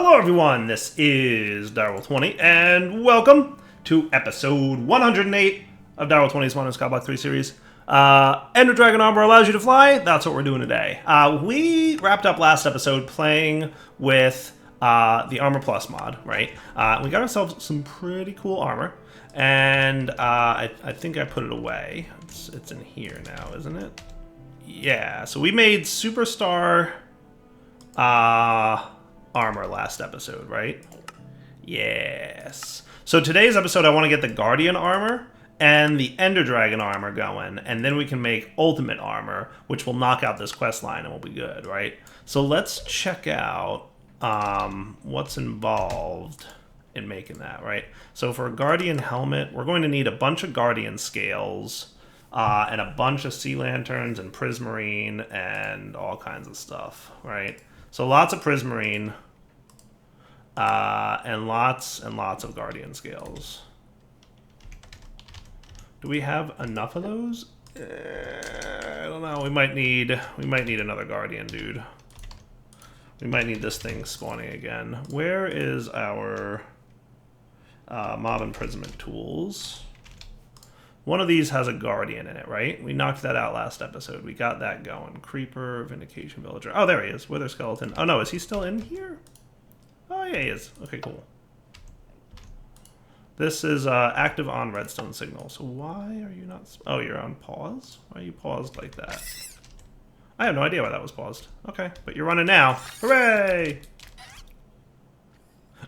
Hello everyone, this is Ep108, and welcome to episode 108 of Ep108's Modern Skyblock 3 series. Ender Dragon Armor allows you to fly, that's what we're doing today. We wrapped up last episode playing with the Armor Plus mod, right? We got ourselves some pretty cool armor, and I think I put it away. It's in here now, isn't it? Yeah, so we made Superstar armor last episode, right? Yes. So today's episode, I want to get the Guardian armor and the Ender Dragon armor going, and then we can make Ultimate armor, which will knock out this quest line and we'll be good, right? So let's check out what's involved in making that, right? So for a Guardian helmet, we're going to need a bunch of Guardian scales and a bunch of sea lanterns and prismarine and all kinds of stuff, right? So lots of prismarine and lots of Guardian scales. Do we have enough of those? I don't know. We might need another Guardian, dude. We might need this thing spawning again. Where is our mob imprisonment tools? One of these has a Guardian in it, right? We knocked that out last episode. We got that going. Creeper, Vindication Villager. Oh, there he is. Wither Skeleton. Oh, no. Is he still in here? Oh, yeah, he is. Okay, cool. This is active on redstone signal. So why are you not... Oh, you're on pause? Why are you paused like that? I have no idea why that was paused. Okay, but you're running now. Hooray!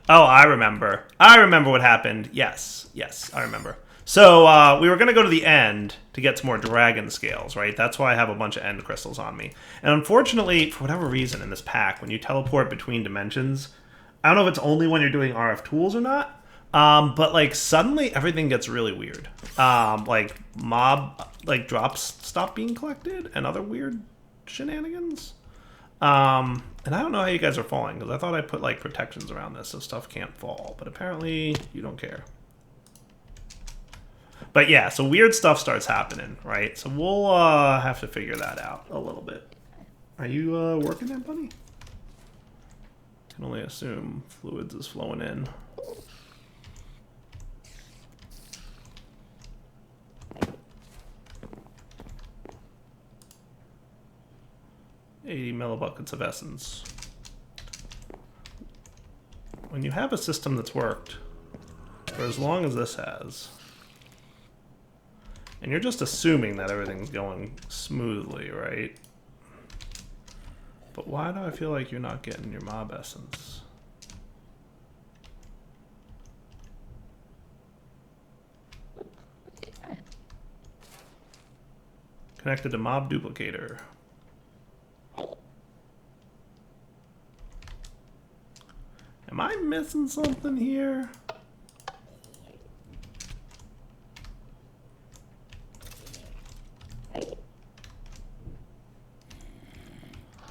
Oh, I remember. I remember what happened. Yes, I remember. So, we were going to go to the end to get some more dragon scales, right? That's why I have a bunch of end crystals on me. And unfortunately, for whatever reason in this pack, when you teleport between dimensions, I don't know if it's only when you're doing RF tools or not, but, like, suddenly everything gets really weird. Like, mob, like, drops stop being collected and other weird shenanigans. And I don't know how you guys are falling, because I thought I put, like, protections around this so stuff can't fall. But apparently, you don't care. But yeah, so weird stuff starts happening, right? So we'll have to figure that out a little bit. Are you working there, buddy? Can only assume fluids is flowing in. $80 millibuckets of essence. When you have a system that's worked for as long as this has, and you're just assuming that everything's going smoothly, right? But why do I feel like you're not getting your mob essence? Connected to mob duplicator. Am I missing something here?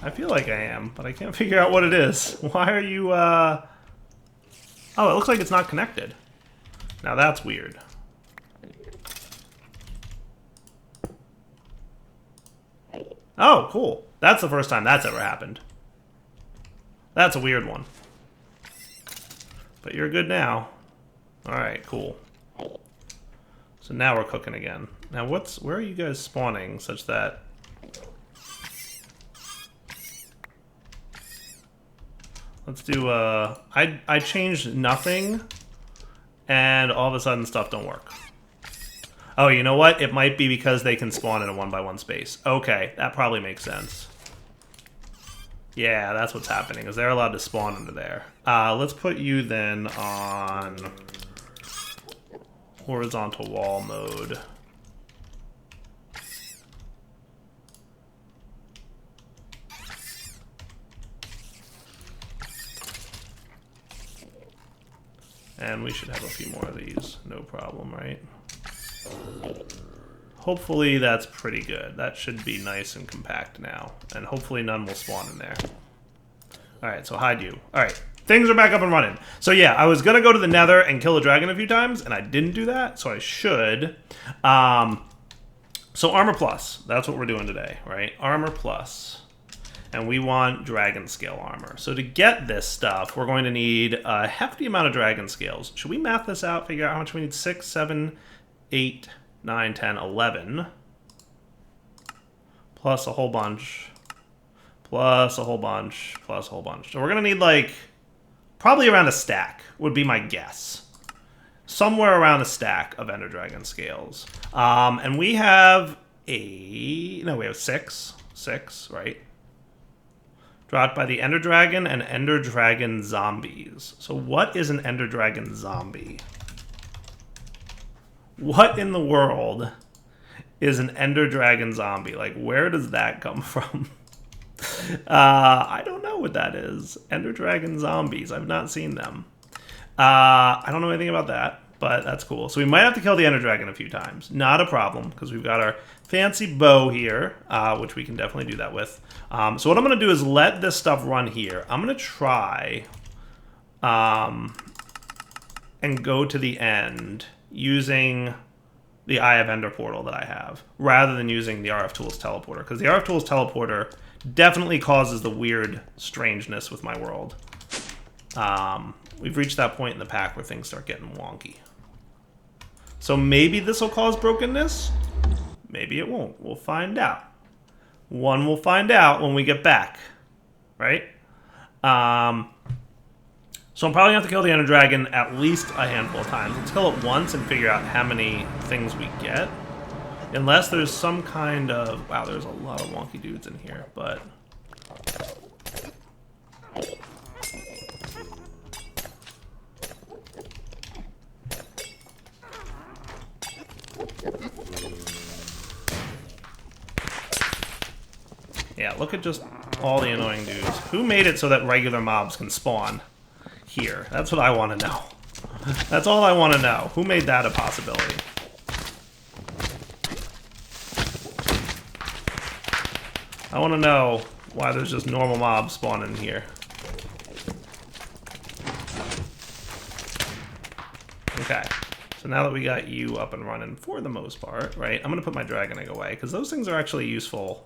I feel like I am, but I can't figure out what it is. Why are you, Oh, it looks like it's not connected. Now that's weird. Oh, cool. That's the first time that's ever happened. That's a weird one. But you're good now. Alright, cool. So now we're cooking again. Now where are you guys spawning such that... Let's do, I changed nothing, and all of a sudden stuff don't work. Oh, you know what? It might be because they can spawn in a 1x1 space. Okay, that probably makes sense. Yeah, that's what's happening, is they're allowed to spawn under there. Let's put you then on horizontal wall mode. And we should have a few more of these, no problem, right? Hopefully that's pretty good. That should be nice and compact now. And hopefully none will spawn in there. Alright, so hide you. Alright, things are back up and running. So yeah, I was going to go to the nether and kill a dragon a few times, and I didn't do that, so I should. So Armor Plus, that's what we're doing today, right? Armor Plus. And we want dragon scale armor. So to get this stuff, we're going to need a hefty amount of dragon scales. Should we math this out, figure out how much we need? 6, 7, 8, 9, 10, 11. Plus a whole bunch. Plus a whole bunch. Plus a whole bunch. So we're going to need like probably around a stack would be my guess. Somewhere around a stack of Ender Dragon scales. And we have we have 6. 6, right? Dropped by the Ender Dragon and Ender Dragon zombies. So what is an Ender Dragon zombie? What in the world is an Ender Dragon zombie? Like, where does that come from? I don't know what that is. Ender Dragon zombies. I've not seen them. I don't know anything about that, but that's cool. So we might have to kill the Ender Dragon a few times. Not a problem, because we've got our fancy bow here, which we can definitely do that with. So what I'm going to do is let this stuff run here. I'm going to try and go to the end using the Eye of Ender portal that I have, rather than using the RF Tools teleporter, because the RF Tools teleporter definitely causes the weird strangeness with my world. We've reached that point in the pack where things start getting wonky. So maybe this will cause brokenness. Maybe it won't. We'll find out. One will find out when we get back. Right? So I'm probably going to have to kill the Ender Dragon at least a handful of times. Let's kill it once and figure out how many things we get. Unless there's some kind of... Wow, there's a lot of wonky dudes in here, but... Yeah, look at just all the annoying dudes. Who made it so that regular mobs can spawn here? That's what I want to know. That's all I want to know. Who made that a possibility? I want to know why there's just normal mobs spawning here. Okay. So now that we got you up and running for the most part, right? I'm going to put my dragon egg away, because those things are actually useful.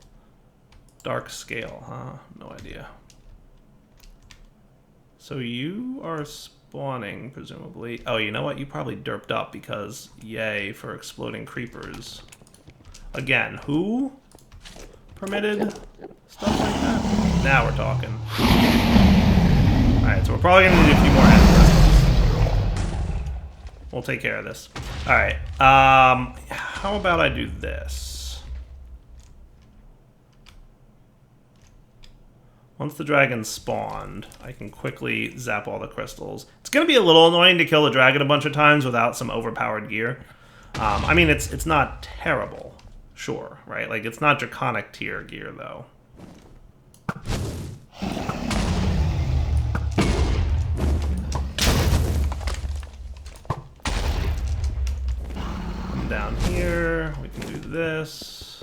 Dark scale, huh? No idea. So you are spawning, presumably. Oh, you know what? You probably derped up because yay for exploding creepers. Again, who permitted stuff like that? Now we're talking. Alright, so we're probably going to need a few more end crystals. We'll take care of this. Alright, how about I do this? Once the dragon spawned, I can quickly zap all the crystals. It's going to be a little annoying to kill the dragon a bunch of times without some overpowered gear. I mean, it's not terrible, sure, right? Like, it's not Draconic tier gear, though. Come down here. We can do this.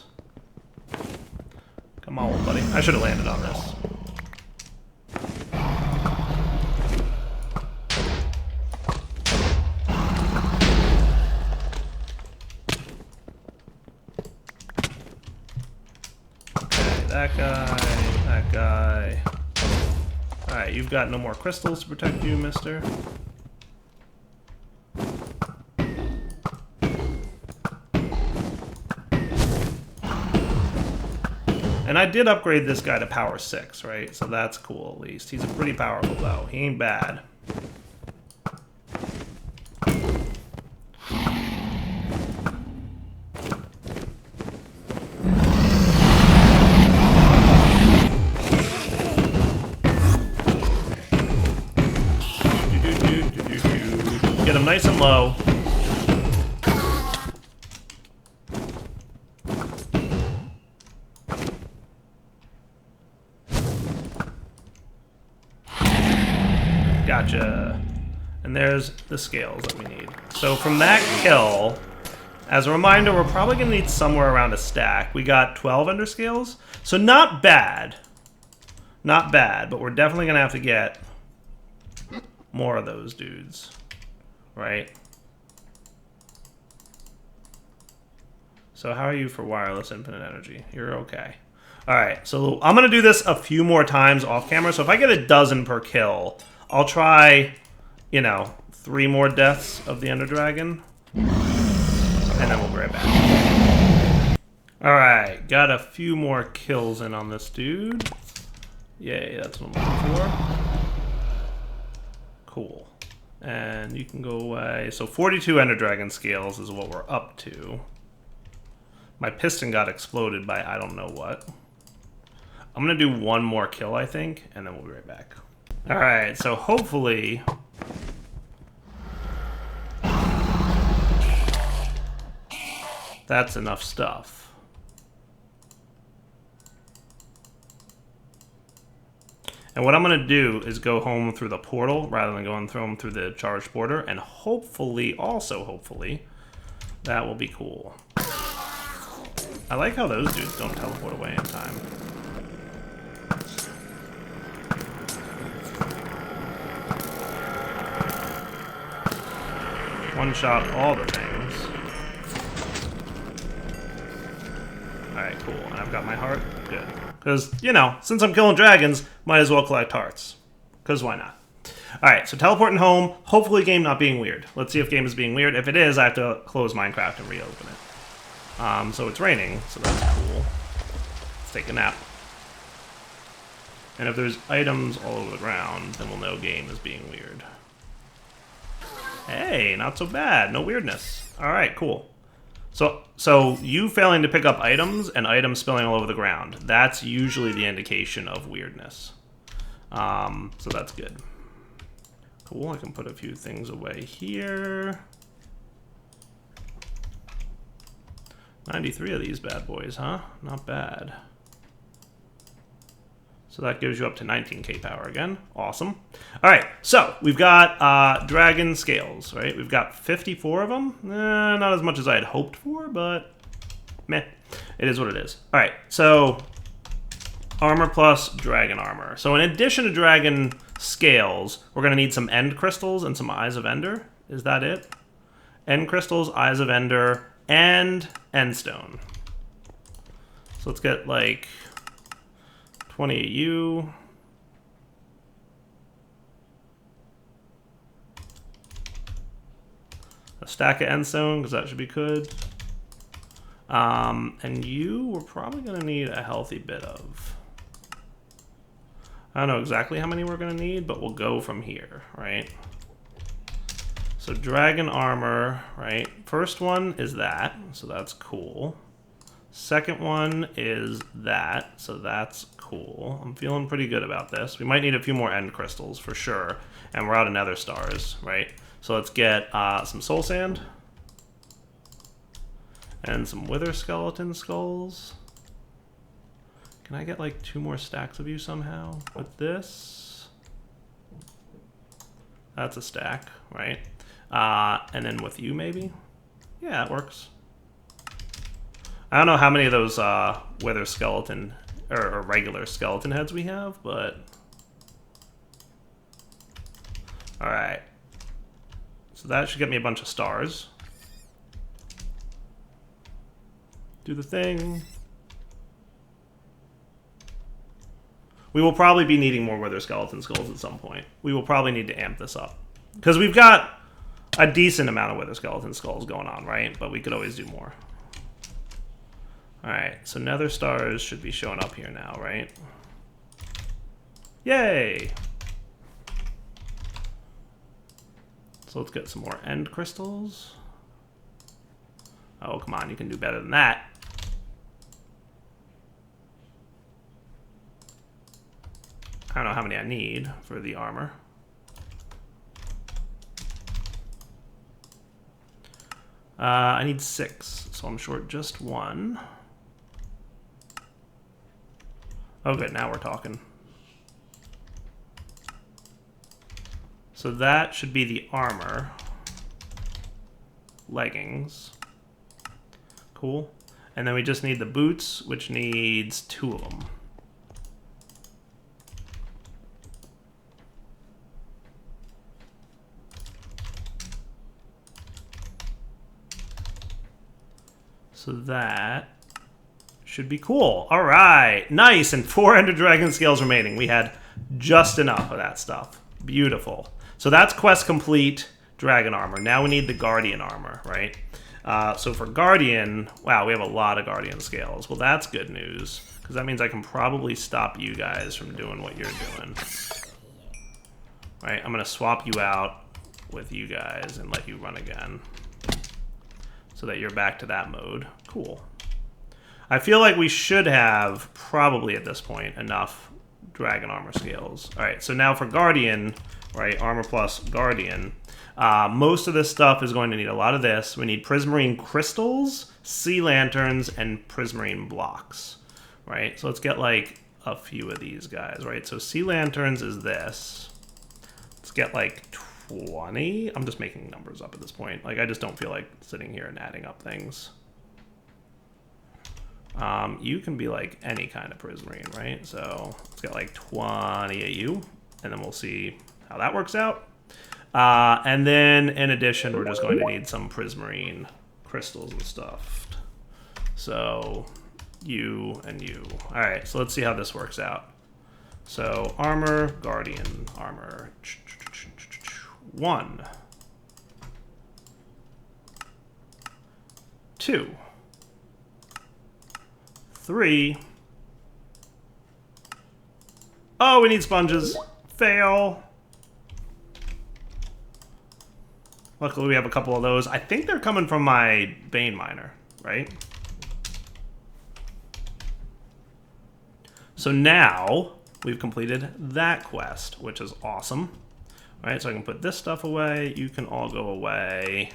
Come on, buddy. I should have landed on this. That guy. Alright, you've got no more crystals to protect you, mister. And I did upgrade this guy to power 6, right? So that's cool, at least. He's a pretty powerful bow. He ain't bad. Get him nice and low. Gotcha. And there's the scales that we need. So from that kill, as a reminder, we're probably going to need somewhere around a stack. We got 12 ender scales, so not bad. Not bad, but we're definitely going to have to get more of those dudes. Right? So how are you for wireless infinite energy? You're okay. Alright, so I'm going to do this a few more times off camera. So if I get a dozen per kill, I'll try, you know, 3 more deaths of the Ender Dragon. And then we'll be right back. Alright, got a few more kills in on this dude. Yay, that's what I'm looking for. Cool. And you can go away. So 42 Ender Dragon scales is what we're up to. My piston got exploded by I don't know what. I'm going to do one more kill, I think, and then we'll be right back. Alright, so hopefully... that's enough stuff. And what I'm going to do is go home through the portal rather than going through them through the charged border, and hopefully, that will be cool. I like how those dudes don't teleport away in time. One shot all the things. Alright, cool. And I've got my heart. Good. Because, you know, since I'm killing dragons, might as well collect hearts. Because why not? Alright, so teleporting home. Hopefully game not being weird. Let's see if game is being weird. If it is, I have to close Minecraft and reopen it. So it's raining, so that's cool. Let's take a nap. And if there's items all over the ground, then we'll know game is being weird. Hey, not so bad. No weirdness. Alright, cool. So you failing to pick up items and items spilling all over the ground. That's usually the indication of weirdness. So that's good. Cool, I can put a few things away here. 93 of these bad boys, huh? Not bad. So that gives you up to 19k power again. Awesome. All right, so we've got dragon scales, right? We've got 54 of them. Not as much as I had hoped for, but meh. It is what it is. All right, so armor plus dragon armor. So in addition to dragon scales, we're going to need some end crystals and some eyes of ender. Is that it? End crystals, eyes of ender, and end stone. So let's get like 20 of you. A stack of end stone, because that should be good. And you, we're probably going to need a healthy bit of. I don't know exactly how many we're going to need, but we'll go from here, right? So dragon armor, right? First one is that, so that's cool. Second one is that, so that's cool. I'm feeling pretty good about this. We might need a few more end crystals for sure, and we're out of nether stars, right? So let's get some soul sand and some wither skeleton skulls. Can I get like 2 more stacks of you somehow with this? That's a stack, right? And then with you maybe? Yeah, that works. I don't know how many of those wither skeleton or regular skeleton heads we have, but all right. So that should get me a bunch of stars. Do the thing. We will probably be needing more wither skeleton skulls at some point. We will probably need to amp this up because we've got a decent amount of wither skeleton skulls going on, right? But we could always do more. Alright, so nether stars should be showing up here now, right? Yay! So let's get some more end crystals. Oh, come on, you can do better than that. I don't know how many I need for the armor. I need 6, so I'm short just 1. Oh, good. Now we're talking. So that should be the armor. Leggings. Cool. And then we just need the boots, which needs 2 of them. So that should be cool. All right, nice. And 4 Ender Dragon scales remaining. We had just enough of that stuff. Beautiful. So that's quest complete, dragon armor. Now we need the guardian armor, right? So for guardian, wow, we have a lot of guardian scales. Well, that's good news, because that means I can probably stop you guys from doing what you're doing. Right, I'm gonna swap you out with you guys and let you run again, so that you're back to that mode. Cool. I feel like we should have, probably at this point, enough dragon armor scales. All right, so now for guardian, right, armor plus guardian, most of this stuff is going to need a lot of this. We need prismarine crystals, sea lanterns, and prismarine blocks, right? So let's get like a few of these guys, right? So sea lanterns is this. Let's get like 20. I'm just making numbers up at this point. Like, I just don't feel like sitting here and adding up things. You can be like any kind of prismarine, right? So let's get like 20 of you, and then we'll see how that works out. And then in addition, we're just going to need some prismarine crystals and stuff. So you and you. All right, so let's see how this works out. So armor, guardian, armor. 1, 2, 3. Oh, we need sponges. Fail. Luckily, we have a couple of those. I think they're coming from my Bane Miner, right? So now we've completed that quest, which is awesome. All right, so I can put this stuff away. You can all go away.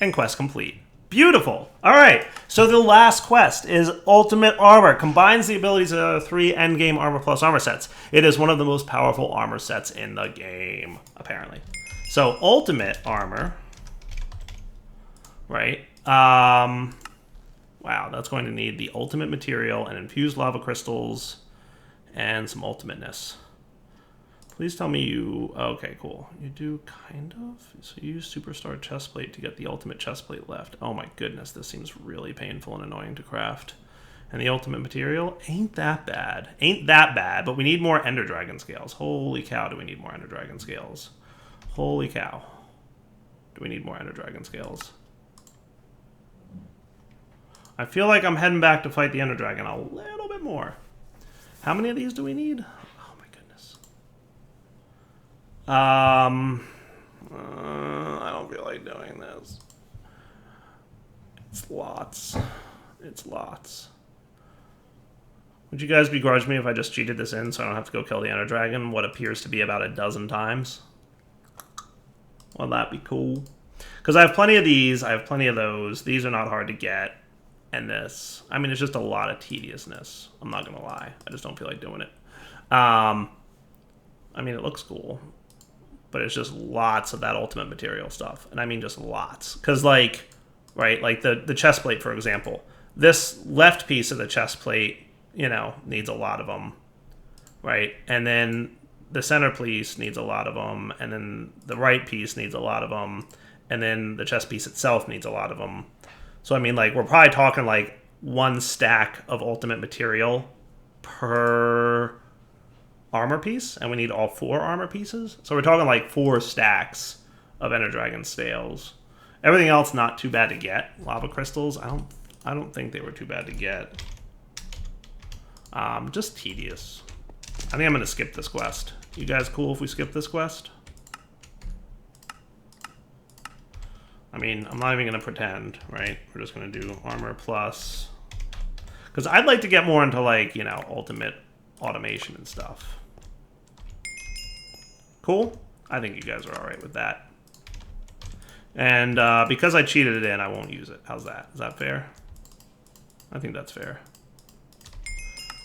And quest complete. Beautiful. All right, so the last quest is Ultimate Armor. Combines the abilities of 3 endgame armor plus armor sets. It is one of the most powerful armor sets in the game, apparently. So Ultimate Armor, right? Wow, that's going to need the ultimate material and infused lava crystals and some ultimateness. Please tell me you... Okay, cool. You do kind of? So you use Superstar Chestplate to get the ultimate chestplate left. Oh my goodness, this seems really painful and annoying to craft. And the ultimate material? Ain't that bad. Ain't that bad, but we need more Ender Dragon scales. Holy cow, do we need more Ender Dragon scales. Holy cow. Do we need more Ender Dragon scales? I feel like I'm heading back to fight the Ender Dragon a little bit more. How many of these do we need? I don't feel like doing this. It's lots. It's lots. Would you guys begrudge me if I just cheated this in so I don't have to go kill the Ender Dragon what appears to be about a dozen times? Well, that'd be cool. Because I have plenty of these, I have plenty of those. These are not hard to get. And this. I mean, it's just a lot of tediousness. I'm not going to lie. I just don't feel like doing it. I mean, it looks cool. But it's just lots of that ultimate material stuff. And I mean just lots. Because, like, right, like the chest plate, for example. This left piece of the chest plate, you know, needs a lot of them. Right? And then the center piece needs a lot of them. And then the right piece needs a lot of them. And then the chest piece itself needs a lot of them. So, I mean, like, we're probably talking, like, 1 stack of ultimate material per armor piece, and we need all 4 armor pieces. So we're talking like 4 stacks of Ender Dragon scales. Everything else not too bad to get. Lava crystals, I don't think they were too bad to get. Just tedious. I think I'm gonna skip this quest. You guys cool if we skip this quest? I mean, I'm not even gonna pretend, right? We're just gonna do armor plus, because I'd like to get more into, like, you know, ultimate automation and stuff. Cool? I think you guys are alright with that. And because I cheated it in, I won't use it. How's that? Is that fair? I think that's fair.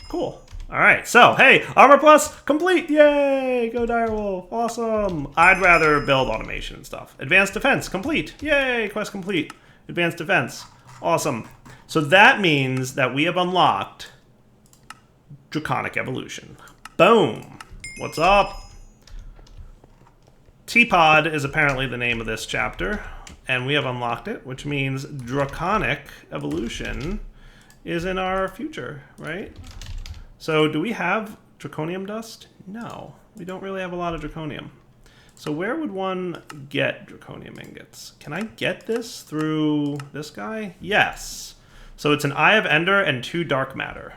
Cool. Alright, so, hey, Armor Plus, complete! Yay! Go Direwolf. Awesome! I'd rather build automation and stuff. Advanced Defense, complete! Yay! Quest complete. Advanced Defense. Awesome. So that means that we have unlocked Draconic Evolution. Boom! What's up? Teapot is apparently the name of this chapter, and we have unlocked it, which means Draconic Evolution is in our future, right? So do we have draconium dust? No, we don't really have a lot of draconium. So where would one get draconium ingots? Can I get this through this guy? Yes. So it's an Eye of Ender and 2 dark matter.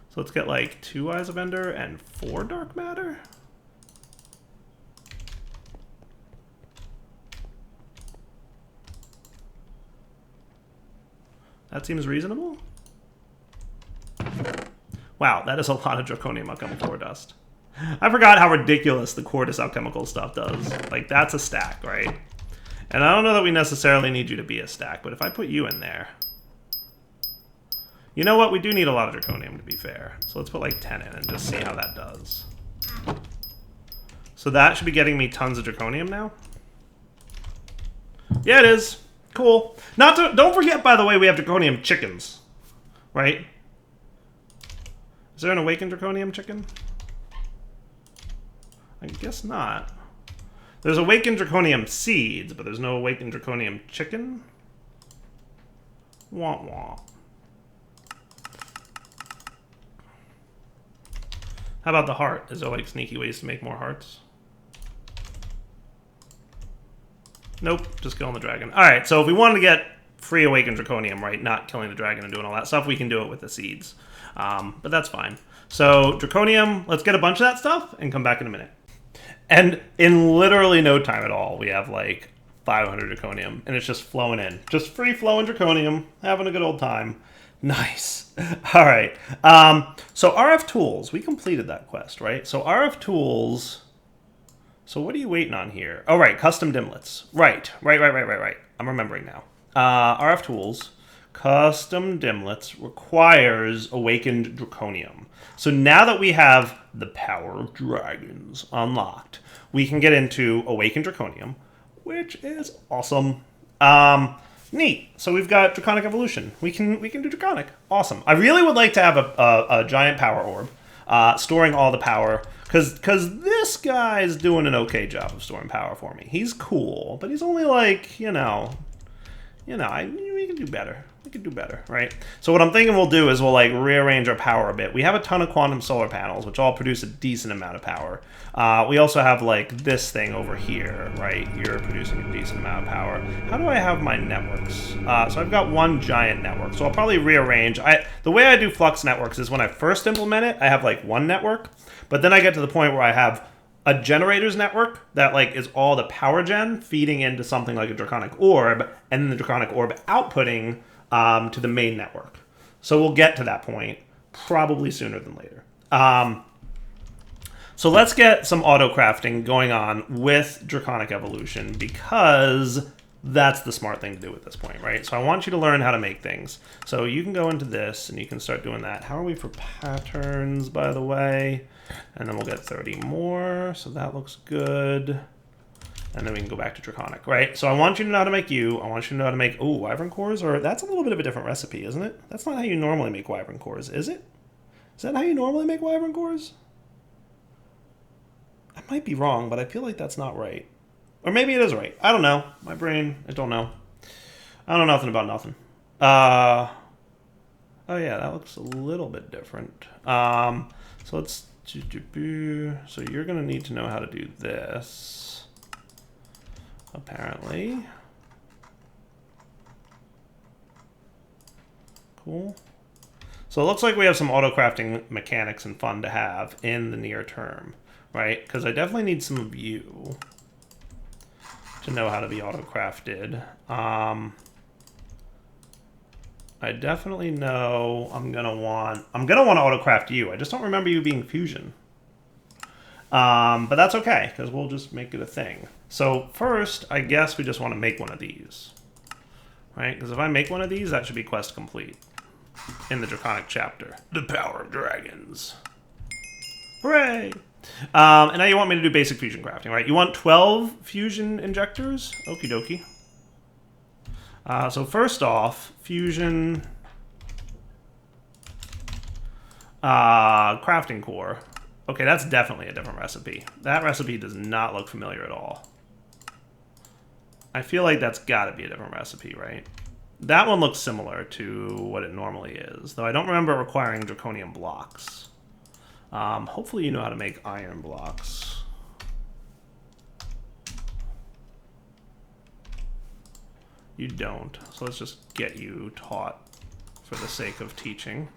So let's get like 2 Eyes of Ender and 4 dark matter. That seems reasonable. Wow, that is a lot of draconium alchemical ore dust. I forgot how ridiculous the Quartus alchemical stuff does. Like, that's a stack, right? And I don't know that we necessarily need you to be a stack, but if I put you in there... You know what? We do need a lot of draconium, to be fair. So let's put like 10 in and just see how that does. So that should be getting me tons of draconium now. Yeah, it is. Cool. Don't forget, by the way, we have draconium chickens. Right? Is there an awakened draconium chicken? I guess not. There's awakened draconium seeds, but there's no awakened draconium chicken. Wah wah. How about the heart? Is there like sneaky ways to make more hearts? Nope, just killing the dragon. Alright, so if we wanted to get free awakened draconium, right, not killing the dragon and doing all that stuff, we can do it with the seeds. But that's fine. So, draconium, let's get a bunch of that stuff and come back in a minute. And in literally no time at all, we have like 500 draconium, and it's just flowing in. Just free flowing draconium, having a good old time. Nice. All right. So RF tools, we completed that quest, right? So RF tools. So what are you waiting on here? Oh, right. Custom dimlets. Right. I'm remembering now. RF tools, custom dimlets requires awakened draconium. So now that we have the power of dragons unlocked, we can get into awakened draconium, which is awesome. Neat. So we've got Draconic Evolution. We can do Draconic. Awesome. I really would like to have a giant power orb, storing all the power, because this guy's doing an okay job of storing power for me. He's cool, but he's only like, we can do better. We could do better, right? So what I'm thinking we'll do is we'll like rearrange our power a bit. We have a ton of quantum solar panels, which all produce a decent amount of power. We also have like this thing over here, right? You're producing a decent amount of power. How do I have my networks? So I've got one giant network. So I'll probably rearrange. The way I do flux networks is when I first implement it, I have like one network, but then I get to the point where I have a generator's network that like is all the power gen feeding into something like a draconic orb, and then the draconic orb outputting to the main network. So we'll get to that point probably sooner than later. So let's get some auto crafting going on with Draconic Evolution, because that's the smart thing to do at this point, right? So I want you to learn how to make things. So you can go into this and you can start doing that. How are we for patterns, by the way? And then we'll get 30 more, so that looks good. And then we can go back to Draconic, right? So I want you to know how to make you. I want you to know how to make, wyvern cores, or that's a little bit of a different recipe, isn't it? That's not how you normally make wyvern cores, is it? Is that how you normally make wyvern cores? I might be wrong, but I feel like that's not right. Or maybe it is right. I don't know. My brain, I don't know. I don't know nothing about nothing. Oh yeah, that looks a little bit different. So let's, so you're gonna need to know how to do this, apparently. Cool. So it looks like we have some auto crafting mechanics and fun to have in the near term, right? Because I definitely need some of you to know how to be auto crafted. I definitely know I'm gonna want auto craft you. I just don't remember you being fusion. But that's okay, because we'll just make it a thing. So first, I guess we just want to make one of these, right? Because if I make one of these, that should be quest complete in the Draconic chapter. The power of dragons. Hooray! And now you want me to do basic fusion crafting, right? You want 12 fusion injectors? Okie dokie. So first off, fusion crafting core. Okay, that's definitely a different recipe. That recipe does not look familiar at all. I feel like that's got to be a different recipe, right? That one looks similar to what it normally is, though I don't remember requiring draconium blocks. Hopefully you know how to make iron blocks. You don't, so let's just get you taught for the sake of teaching.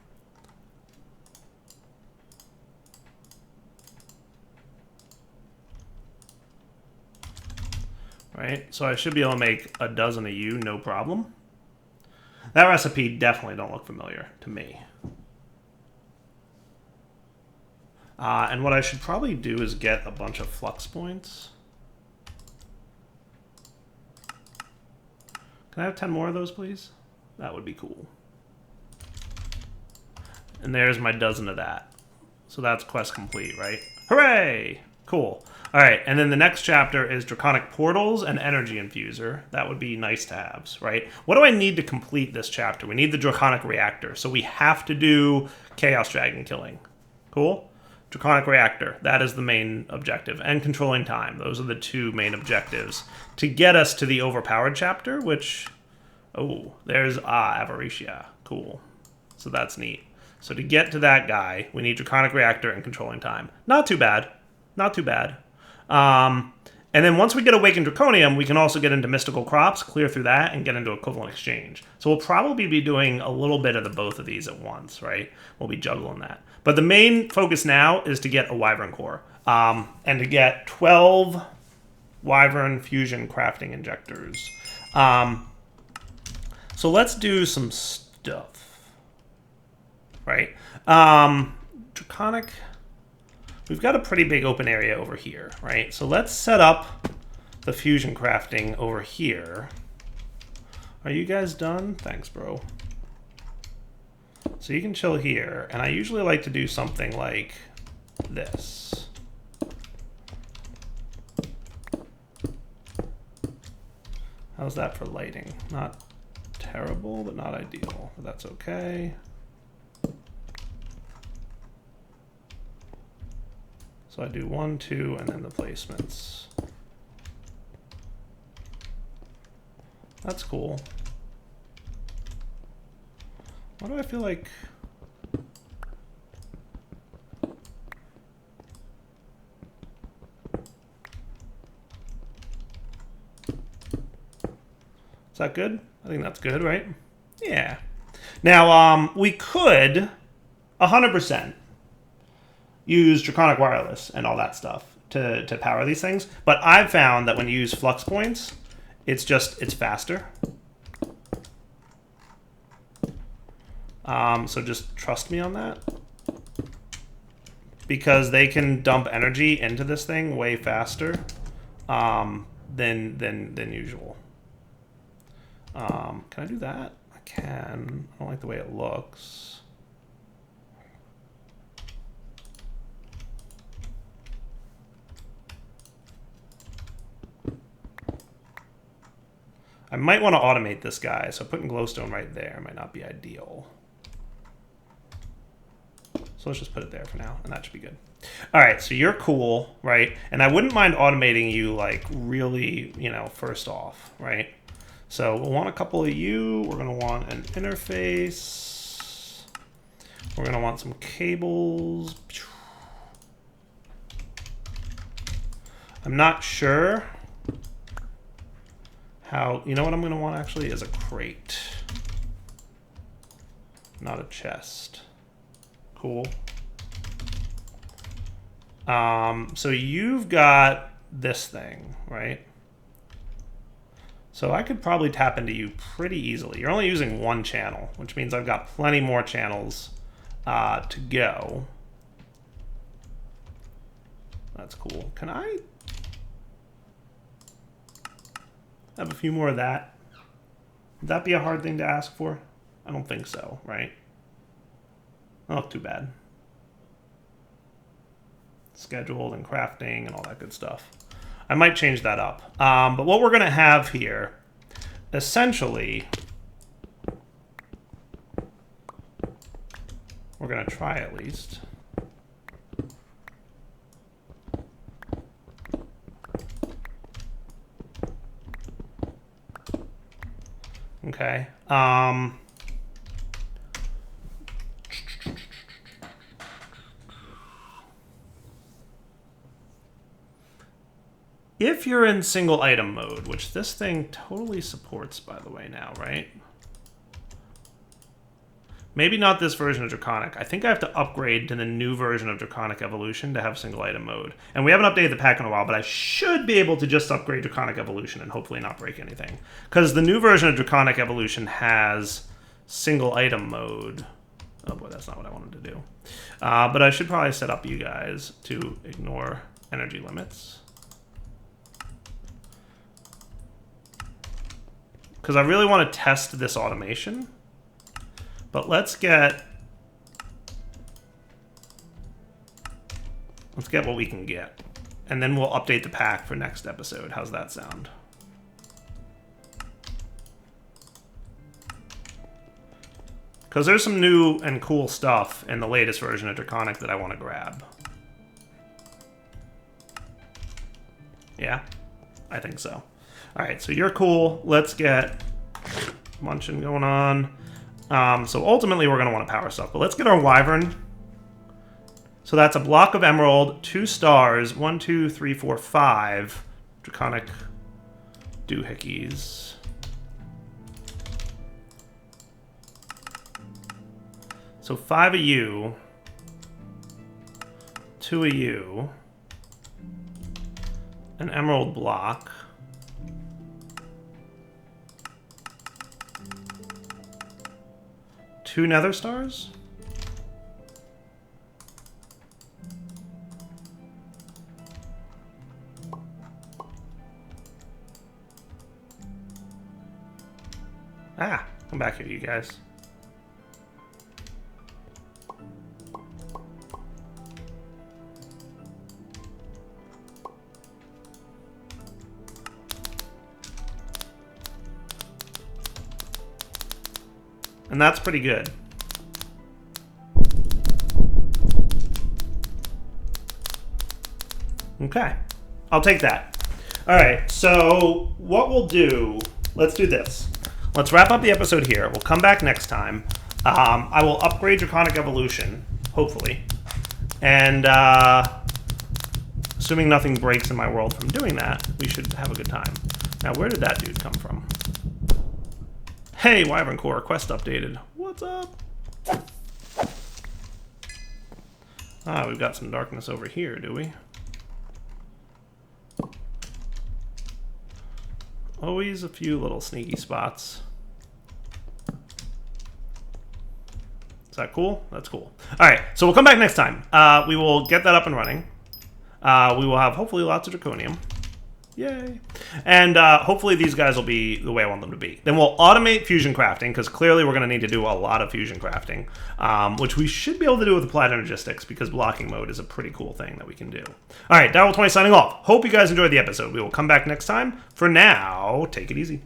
Right, so I should be able to make a dozen of you, no problem. That recipe definitely don't look familiar to me. And what I should probably do is get a bunch of flux points. Can I have 10 more of those, please? That would be cool. And there's my dozen of that. So that's quest complete, right? Hooray! Cool. All right, and then the next chapter is Draconic Portals and Energy Infuser. That would be nice to haves, right? What do I need to complete this chapter? We need the Draconic Reactor, so we have to do Chaos Dragon killing. Cool? Draconic Reactor, that is the main objective. And controlling time, those are the two main objectives. To get us to the overpowered chapter, which... Oh, there's Avaricia. Cool. So that's neat. So to get to that guy, we need Draconic Reactor and controlling time. Not too bad. Not too bad. And then once we get Awakened Draconium, we can also get into Mystical Crops, clear through that, and get into Equivalent Exchange. So we'll probably be doing a little bit of the both of these at once, right? We'll be juggling that. But the main focus now is to get a Wyvern Core, and to get 12 Wyvern Fusion Crafting Injectors. So let's do some stuff, right? Draconic... We've got a pretty big open area over here, right? So let's set up the fusion crafting over here. Are you guys done? Thanks, bro. So you can chill here, and I usually like to do something like this. How's that for lighting? Not terrible, but not ideal. But that's okay. So I do 1, 2, and then the placements. That's cool. Why do I feel like... Is that good? I think that's good, right? Yeah. Now, we could 100% use Draconic Wireless and all that stuff to power these things. But I've found that when you use flux points, it's faster. So just trust me on that. Because they can dump energy into this thing way faster than usual. Can I do that? I can. I don't like the way it looks. I might want to automate this guy, so putting glowstone right there might not be ideal. So let's just put it there for now, and that should be good. All right, so you're cool, right? And I wouldn't mind automating you, like, really, you know, first off, right? So we'll want a couple of you. We're going to want an interface. We're going to want some cables. I'm not sure how... You know what I'm going to want, actually, is a crate. Not a chest. Cool. So you've got this thing, right? So I could probably tap into you pretty easily. You're only using one channel, which means I've got plenty more channels to go. That's cool. Can I have a few more of that? Would that be a hard thing to ask for? I don't think so, right? Not too bad. Scheduled and crafting and all that good stuff. I might change that up. But what we're going to have here, essentially, we're going to try at least. Okay. If you're in single item mode, which this thing totally supports, by the way, now, right? Maybe not this version of Draconic. I think I have to upgrade to the new version of Draconic Evolution to have single item mode. And we haven't updated the pack in a while, but I should be able to just upgrade Draconic Evolution and hopefully not break anything. Because the new version of Draconic Evolution has single item mode. Oh boy, that's not what I wanted to do. But I should probably set up you guys to ignore energy limits. Because I really want to test this automation. But let's get what we can get. And then we'll update the pack for next episode. How's that sound? Because there's some new and cool stuff in the latest version of Draconic that I want to grab. Yeah, I think so. All right, so you're cool. Let's get munching going on. So ultimately, we're going to want to power stuff. But let's get our Wyvern. So that's a block of Emerald, 2 stars, 1, 2, 3, 4, 5 Draconic doohickeys. So 5 of you, 2 of you, an Emerald block. Two Nether Stars? Ah, come back here, you guys. And that's pretty good. Okay, I'll take that. All right, so what we'll do, let's do this. Let's wrap up the episode here. We'll come back next time. I will upgrade Draconic Evolution, hopefully. And assuming nothing breaks in my world from doing that, we should have a good time. Now, where did that dude come from? Hey, Wyvern Core, quest updated. What's up? Ah, we've got some darkness over here, do we? Always a few little sneaky spots. Is that cool? That's cool. All right, so we'll come back next time. We will get that up and running. We will have hopefully lots of Draconium. Yay. And hopefully these guys will be the way I want them to be. Then we'll automate fusion crafting, because clearly we're going to need to do a lot of fusion crafting, which we should be able to do with Applied Energistics, because blocking mode is a pretty cool thing that we can do. All right, Daryl20 signing off. Hope you guys enjoyed the episode. We will come back next time. For now, take it easy.